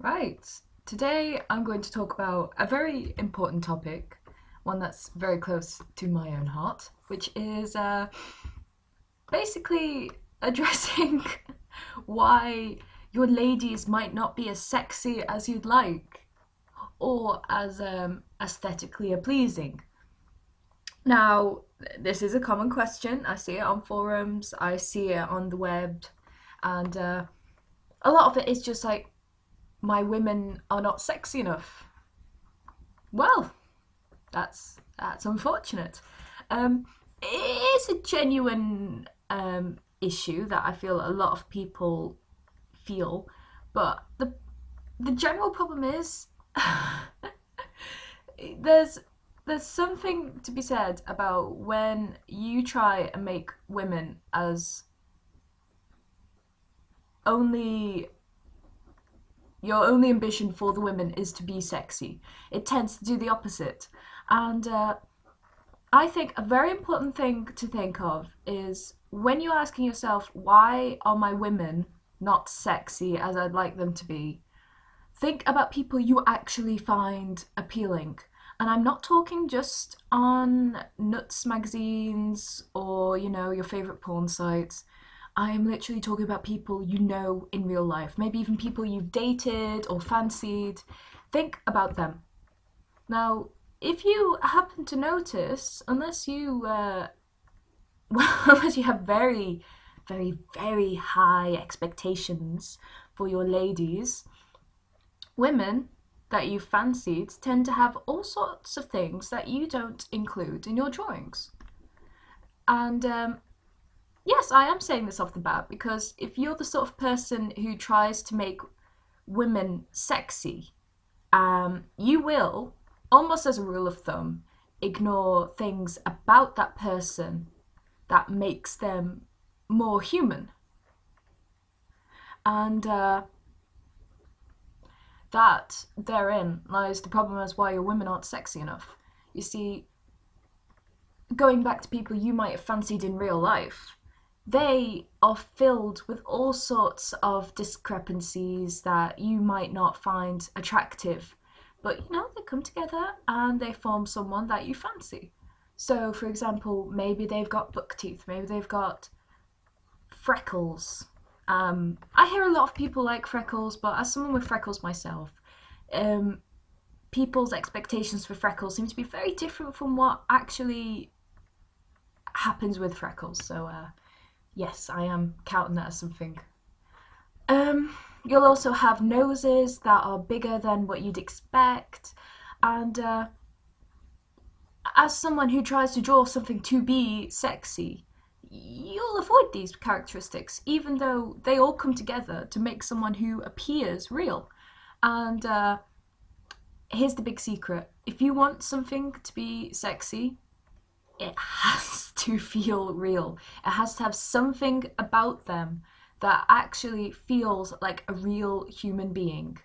Right, today I'm going to talk about a very important topic, one that's very close to my own heart, which is basically addressing why your ladies might not be as sexy as you'd like or as aesthetically pleasing. Now, this is a common question. I see it on forums, I see it on the web, and a lot of it is just like, my women are not sexy enough. Well, that's unfortunate. It is a genuine issue that I feel a lot of people feel, but the general problem is there's there's something to be said about when you try and make women as only your only ambition for the women is to be sexy. It tends to do the opposite. And I think a very important thing to think of is when you're asking yourself, why are my women not sexy as I'd like them to be? Think about people you actually find appealing. And I'm not talking just on Nuts magazines or, your favorite porn sites. I am literally talking about people you know in real life, maybe even people you've dated or fancied. Think about them. Now, if you happen to notice, unless you, well, unless you have very, very, very high expectations for your ladies, women that you fancied tend to have all sorts of things that you don't include in your drawings. And yes, I am saying this off the bat because if you're the sort of person who tries to make women sexy, you will, almost as a rule of thumb, ignore things about that person that makes them more human. And that therein lies the problem as why your women aren't sexy enough. You see, going back to people you might have fancied in real life, they are filled with all sorts of discrepancies that you might not find attractive. But they come together and they form someone that you fancy. So, for example, maybe they've got buck teeth, maybe they've got freckles. I hear a lot of people like freckles, but as someone with freckles myself, um, people's expectations for freckles seem to be very different from what actually happens with freckles. So, yes, I am counting that as something. You'll also have noses that are bigger than what you'd expect, and as someone who tries to draw something to be sexy, you'll avoid these characteristics, even though they all come together to make someone who appears real. And here's the big secret: if you want something to be sexy, it has to feel real. It has to have something about them that actually feels like a real human being.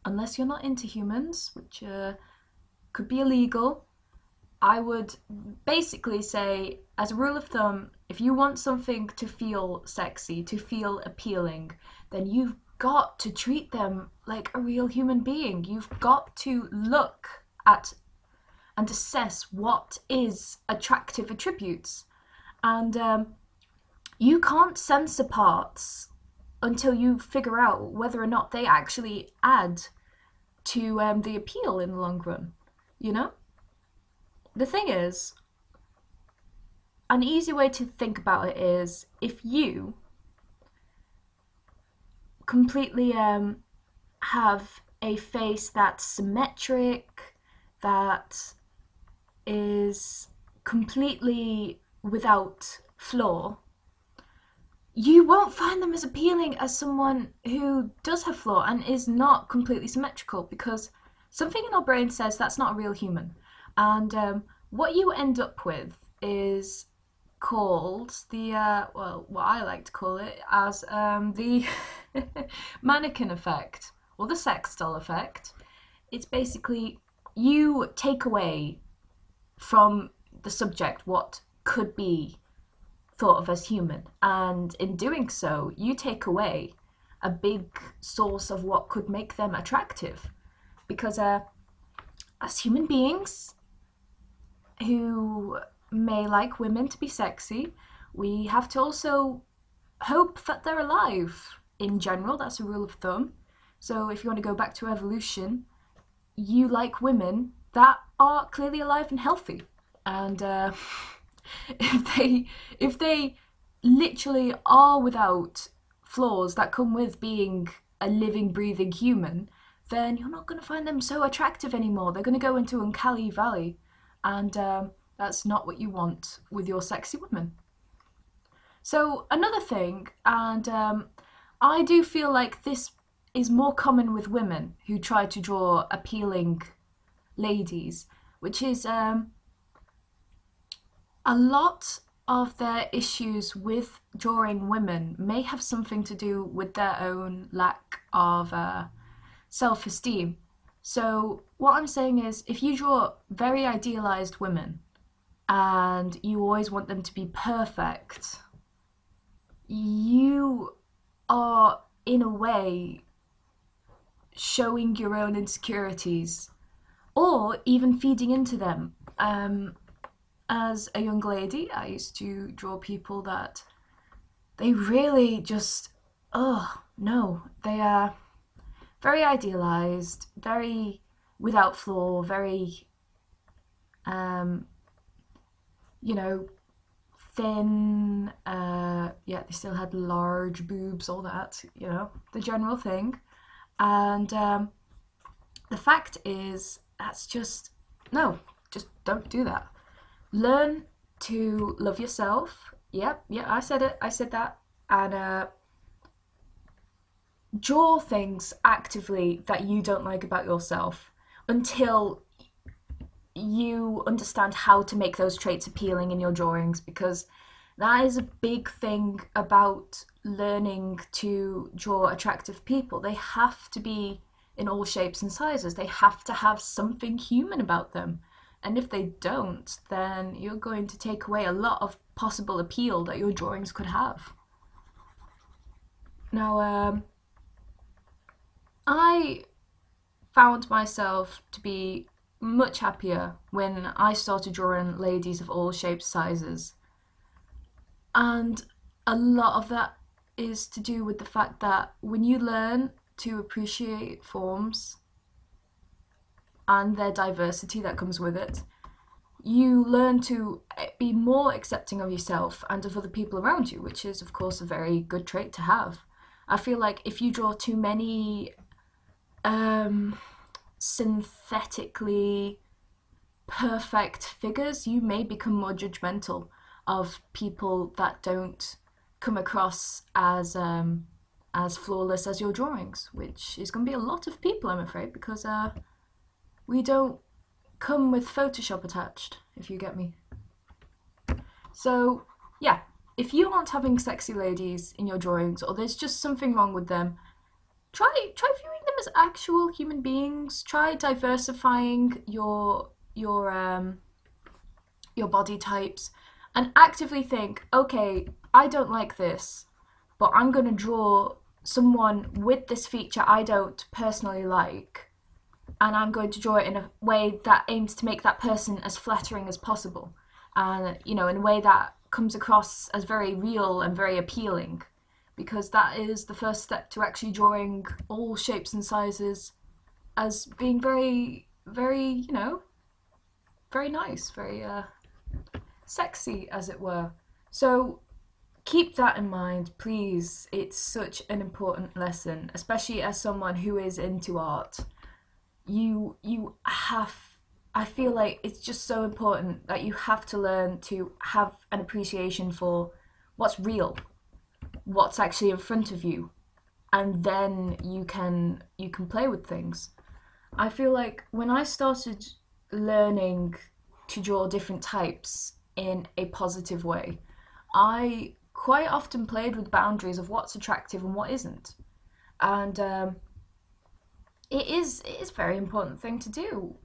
Unless you're not into humans, which could be illegal, I would basically say, as a rule of thumb, if you want something to feel sexy, to feel appealing, then you've got to treat them like a real human being. You've got to look at and assess what is attractive attributes. And you can't censor parts until you figure out whether or not they actually add to the appeal in the long run. You know? The thing is, an easy way to think about it is if you completely have a face that's symmetric, that is completely without flaw, you won't find them as appealing as someone who does have flaw and is not completely symmetrical, because something in our brain says that's not a real human. And what you end up with is called the, well, what I like to call it as the mannequin effect or the sex doll effect. It's basically you take away from the subject what could be thought of as human, and in doing so, you take away a big source of what could make them attractive. Because as human beings who may like women to be sexy, we have to also hope that they're alive. In general, that's a rule of thumb. So if you want to go back to evolution, you like women that are clearly alive and healthy. And if they literally are without flaws that come with being a living, breathing human, then you're not going to find them so attractive anymore. They're going to go into uncanny valley, and that's not what you want with your sexy women. So another thing, and I do feel like this is more common with women who try to draw appealing ladies, which is a lot of their issues with drawing women may have something to do with their own lack of self-esteem. So what I'm saying is, if you draw very idealized women and you always want them to be perfect, you are in a way showing your own insecurities or even feeding into them. As a young lady, I used to draw people that they really just, oh no, they are very idealized, very without flaw, very, you know, thin, yeah, they still had large boobs, all that, you know, the general thing. And the fact is, that's just, no, just don't do that. Learn to love yourself. Yep, yeah, I said it, I said that. And draw things actively that you don't like about yourself until you understand how to make those traits appealing in your drawings, because that is a big thing about learning to draw attractive people. They have to be in all shapes and sizes. They have to have something human about them. And if they don't, then you're going to take away a lot of possible appeal that your drawings could have. Now, I found myself to be much happier when I started drawing ladies of all shapes, sizes. And a lot of that is to do with the fact that when you learn to appreciate forms and their diversity that comes with it, you learn to be more accepting of yourself and of other people around you, which is, of course, a very good trait to have. I feel like if you draw too many synthetically perfect figures, you may become more judgmental of people that don't come across as flawless as your drawings, which is going to be a lot of people, I'm afraid, because we don't come with Photoshop attached, if you get me. So yeah, if you aren't having sexy ladies in your drawings, or there's just something wrong with them, try viewing them as actual human beings. Try diversifying your body types, and actively think, okay, I don't like this, but I'm going to draw someone with this feature I don't personally like, and I'm going to draw it in a way that aims to make that person as flattering as possible, and in a way that comes across as very real and very appealing, because that is the first step to actually drawing all shapes and sizes as being very, very, very nice, very sexy, as it were. So keep that in mind, please. It's such an important lesson, especially as someone who is into art. You have, I feel like it's just so important that you have to learn to have an appreciation for what's real, what's actually in front of you, and then you can play with things. I feel like when I started learning to draw different types in a positive way, I quite often played with boundaries of what's attractive and what isn't. And it is a very important thing to do,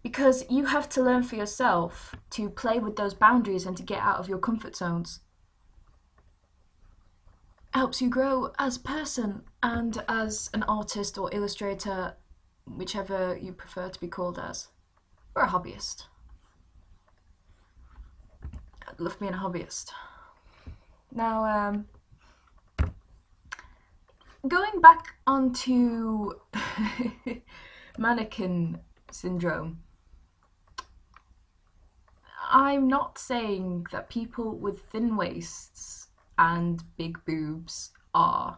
because you have to learn for yourself to play with those boundaries and to get out of your comfort zones. helps you grow as a person and as an artist or illustrator, whichever you prefer to be called as, or a hobbyist. I love being a hobbyist. Now, going back onto mannequin syndrome, I'm not saying that people with thin waists and big boobs are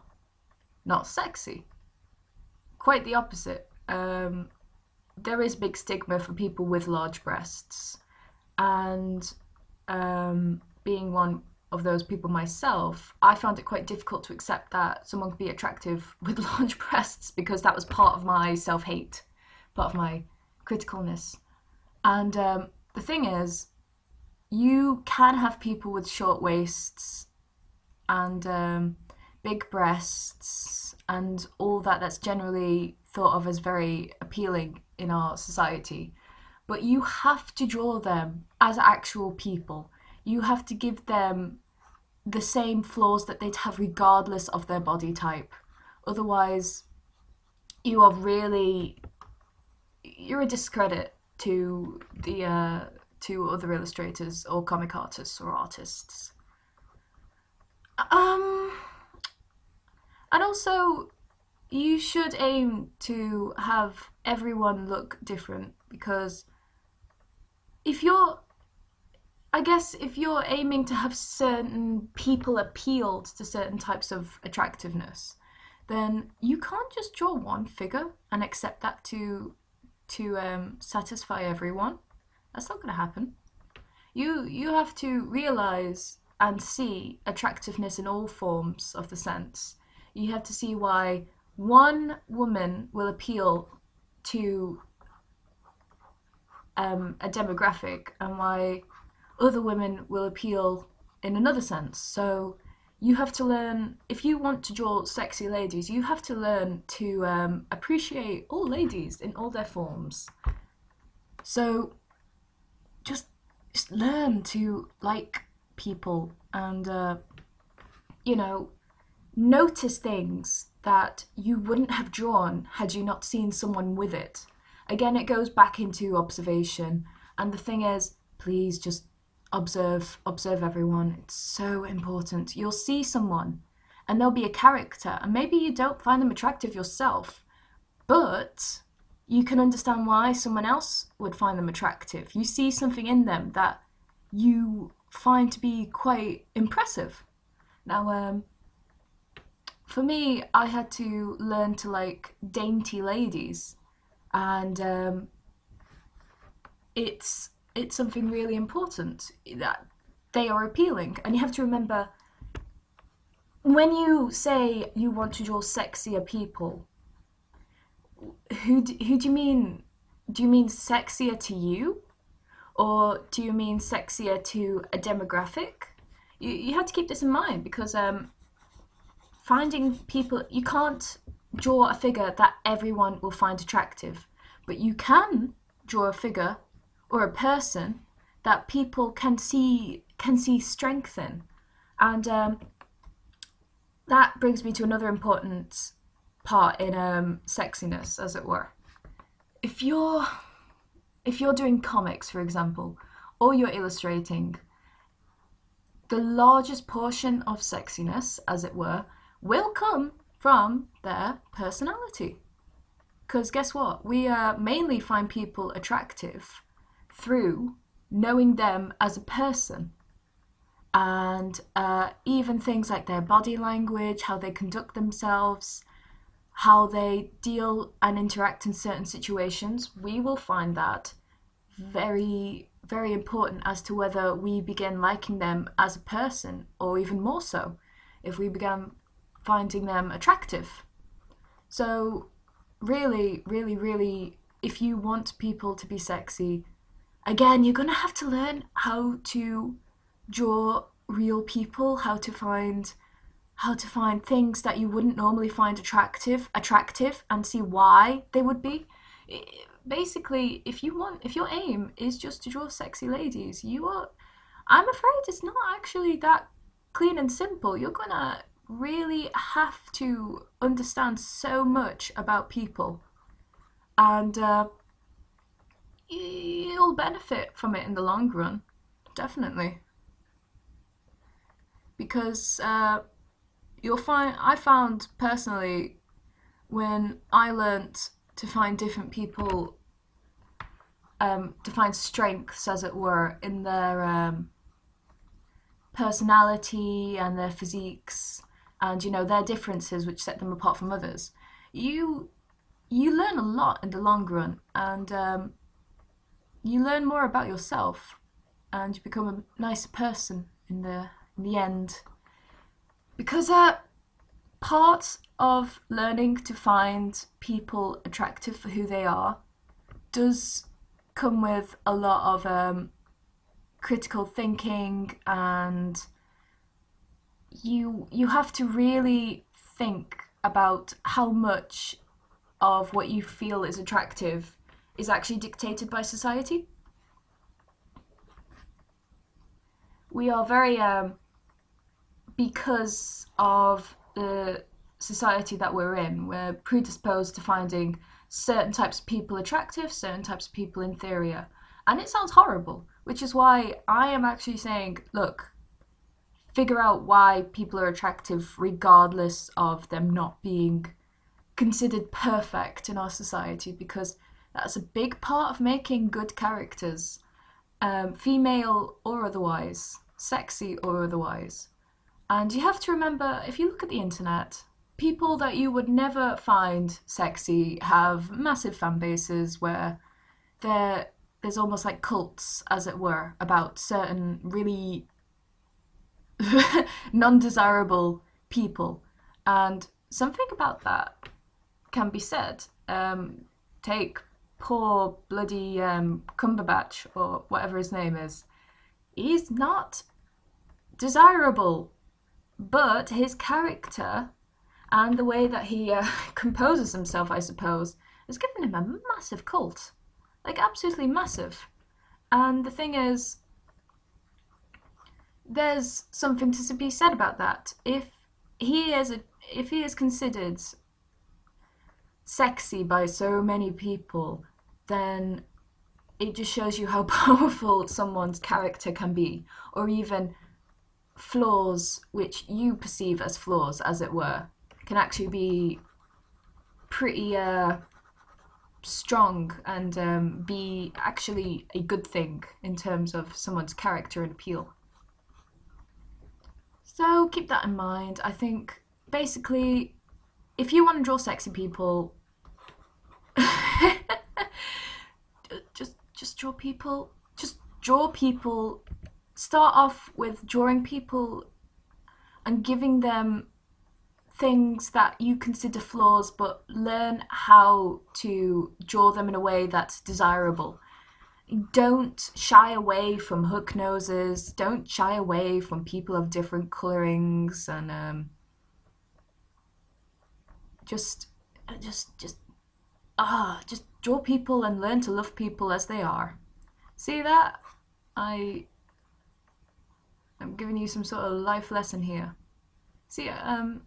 not sexy. Quite the opposite. There is a big stigma for people with large breasts, and being one of those people myself, I found it quite difficult to accept that someone could be attractive with large breasts, because that was part of my self-hate, part of my criticalness. And the thing is, you can have people with short waists and big breasts and all that that's generally thought of as very appealing in our society, but you have to draw them as actual people. You have to give them the same flaws that they'd have regardless of their body type. Otherwise, you're a discredit to the to other illustrators or comic artists or artists. And also, you should aim to have everyone look different, because if you're aiming to have certain people appealed to certain types of attractiveness, then you can't just draw one figure and accept that to satisfy everyone. That's not going to happen. You have to realize and see attractiveness in all forms of the sense. You have to see why one woman will appeal to a demographic and why other women will appeal in another sense. So you have to learn, if you want to draw sexy ladies, you have to learn to appreciate all ladies in all their forms. So just learn to like people and notice things that you wouldn't have drawn had you not seen someone with it. Again, it goes back into observation, and the thing is, please just observe everyone. It's so important. You'll see someone and there'll be a character, and maybe you don't find them attractive yourself, but you can understand why someone else would find them attractive. You see something in them that you find to be quite impressive. Now, for me, I had to learn to like dainty ladies, and it's something really important that they are appealing. And you have to remember, when you say you want to draw sexier people, who do you mean? Do you mean sexier to you, or do you mean sexier to a demographic? You have to keep this in mind, because finding people, you can't draw a figure that everyone will find attractive, but you can draw a figure or a person that people can see strength in. And that brings me to another important part in sexiness, as it were. If you're doing comics, for example, or you're illustrating, the largest portion of sexiness, as it were, will come from their personality. Because guess what? We mainly find people attractive through knowing them as a person. And even things like their body language, how they conduct themselves, how they deal and interact in certain situations, we will find that very, very important as to whether we begin liking them as a person, or even more so, if we began finding them attractive. So really, really, really, if you want people to be sexy, again, you're going to have to learn how to draw real people, how to find things that you wouldn't normally find attractive, and see why they would be. Basically, if your aim is just to draw sexy ladies, I'm afraid it's not actually that clean and simple. You're gonna really have to understand so much about people, and you'll benefit from it in the long run, definitely. Because you'll find, I found personally, when I learnt to find different people, to find strengths, as it were, in their personality and their physiques, and their differences, which set them apart from others. You you learn a lot in the long run, and you learn more about yourself, and you become a nicer person in the end. Because part of learning to find people attractive for who they are does come with a lot of critical thinking, and you have to really think about how much of what you feel is attractive is actually dictated by society. We are very because of the society that we're in, we're predisposed to finding certain types of people attractive, certain types of people inferior. And it sounds horrible, which is why I am actually saying, look, figure out why people are attractive regardless of them not being considered perfect in our society, because that's a big part of making good characters, female or otherwise, sexy or otherwise. And you have to remember, if you look at the internet, people that you would never find sexy have massive fan bases where there's almost like cults, as it were, about certain really non-desirable people. And something about that can be said. Take poor bloody Cumberbatch, or whatever his name is. He's not desirable, but his character and the way that he composes himself, I suppose, has given him a massive cult. Like, absolutely massive. And the thing is, there's something to be said about that. If he is considered sexy by so many people, then it just shows you how powerful someone's character can be, or even flaws which you perceive as flaws, as it were, can actually be pretty strong, and be actually a good thing in terms of someone's character and appeal. So keep that in mind. I think basically, if you want to draw sexy people, just draw people. Just draw people. Start off with drawing people and giving them things that you consider flaws, but learn how to draw them in a way that's desirable. Don't shy away from hook noses. Don't shy away from people of different colorings, and just, just draw people and learn to love people as they are. See that? I'm giving you some sort of life lesson here. See, and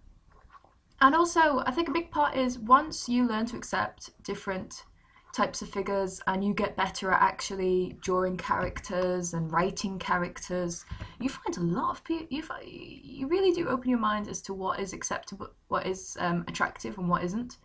also I think a big part is, once you learn to accept different types of figures and you get better at actually drawing characters and writing characters, you find a lot of people, you really do open your mind as to what is acceptable, what is attractive and what isn't.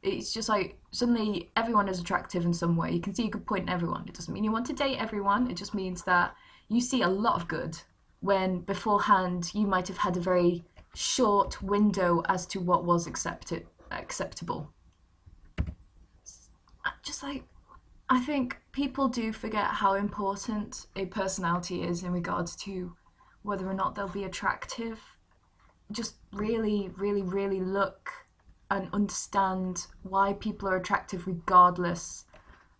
It's just like, suddenly everyone is attractive in some way. You can see a good point in everyone. It doesn't mean you want to date everyone, it just means that you see a lot of good when beforehand you might have had a very short window as to what was acceptable. Just like, I think people do forget how important a personality is in regards to whether or not they'll be attractive. Just really, really, really look and understand why people are attractive regardless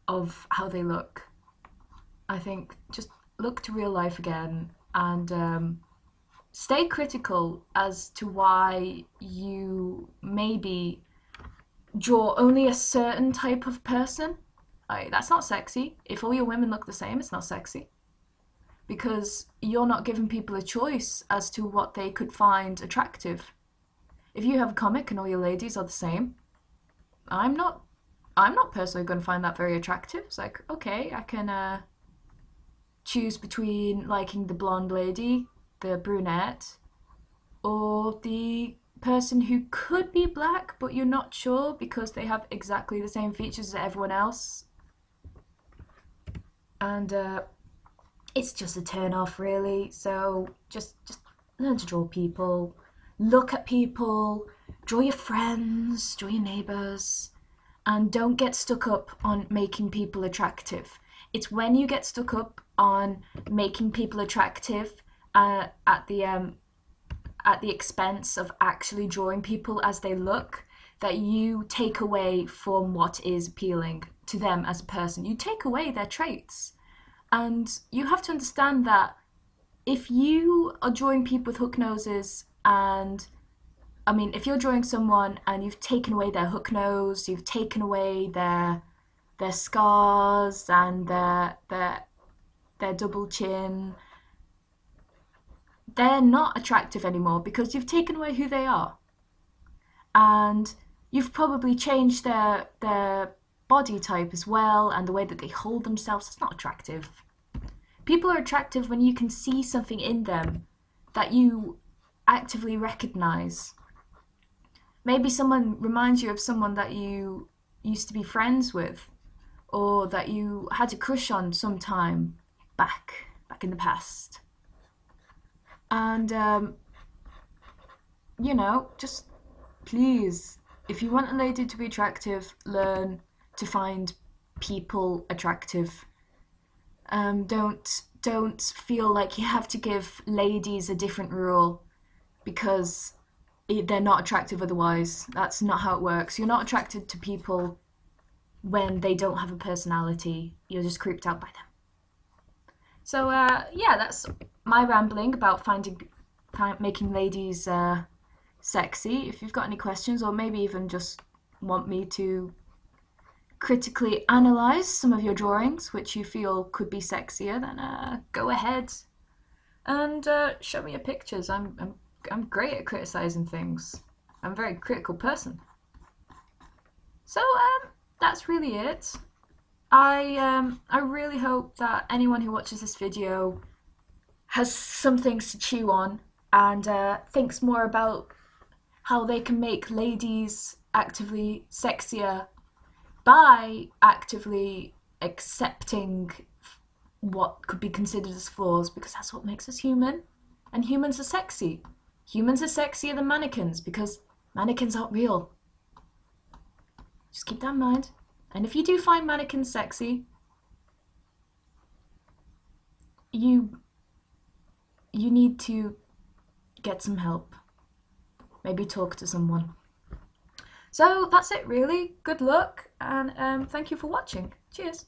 of how they look. I think just look to real life again, and stay critical as to why you maybe draw only a certain type of person. That's not sexy. If all your women look the same, it's not sexy. Because you're not giving people a choice as to what they could find attractive. If you have a comic and all your ladies are the same, I'm not personally going to find that very attractive. It's like, okay, I can choose between liking the blonde lady, the brunette, or the person who could be black but you're not sure because they have exactly the same features as everyone else. And it's just a turn off, really. So just learn to draw people, look at people, draw your friends, draw your neighbours, and don't get stuck up on making people attractive. It's when you get stuck up on making people attractive at the expense of actually drawing people as they look that you take away from what is appealing to them as a person. You take away their traits. And you have to understand that if you are drawing people with hook noses, and I mean, if you're drawing someone and you've taken away their hook nose, you've taken away their scars and their double chin, they're not attractive anymore because you've taken away who they are. And you've probably changed their body type as well, and the way that they hold themselves. It's not attractive. People are attractive when you can see something in them that you actively recognize. Maybe someone reminds you of someone that you used to be friends with, or that you had a crush on sometime back in the past. And you know, just please, if you want a lady to be attractive, learn to find people attractive. Don't feel like you have to give ladies a different rule because they're not attractive otherwise. That's not how it works. You're not attracted to people when they don't have a personality. You're just creeped out by them. So yeah, that's my rambling about making ladies sexy. If you've got any questions, or maybe even just want me to critically analyze some of your drawings which you feel could be sexier, then go ahead and show me your pictures. I'm great at criticizing things. I'm a very critical person. So that's really it. I really hope that anyone who watches this video has some things to chew on and thinks more about how they can make ladies actively sexier by actively accepting what could be considered as flaws, because that's what makes us human. And humans are sexy. Humans are sexier than mannequins because mannequins aren't real. Just keep that in mind. And if you do find mannequins sexy, you need to get some help. Maybe talk to someone. So that's it really. Good luck, and thank you for watching. Cheers.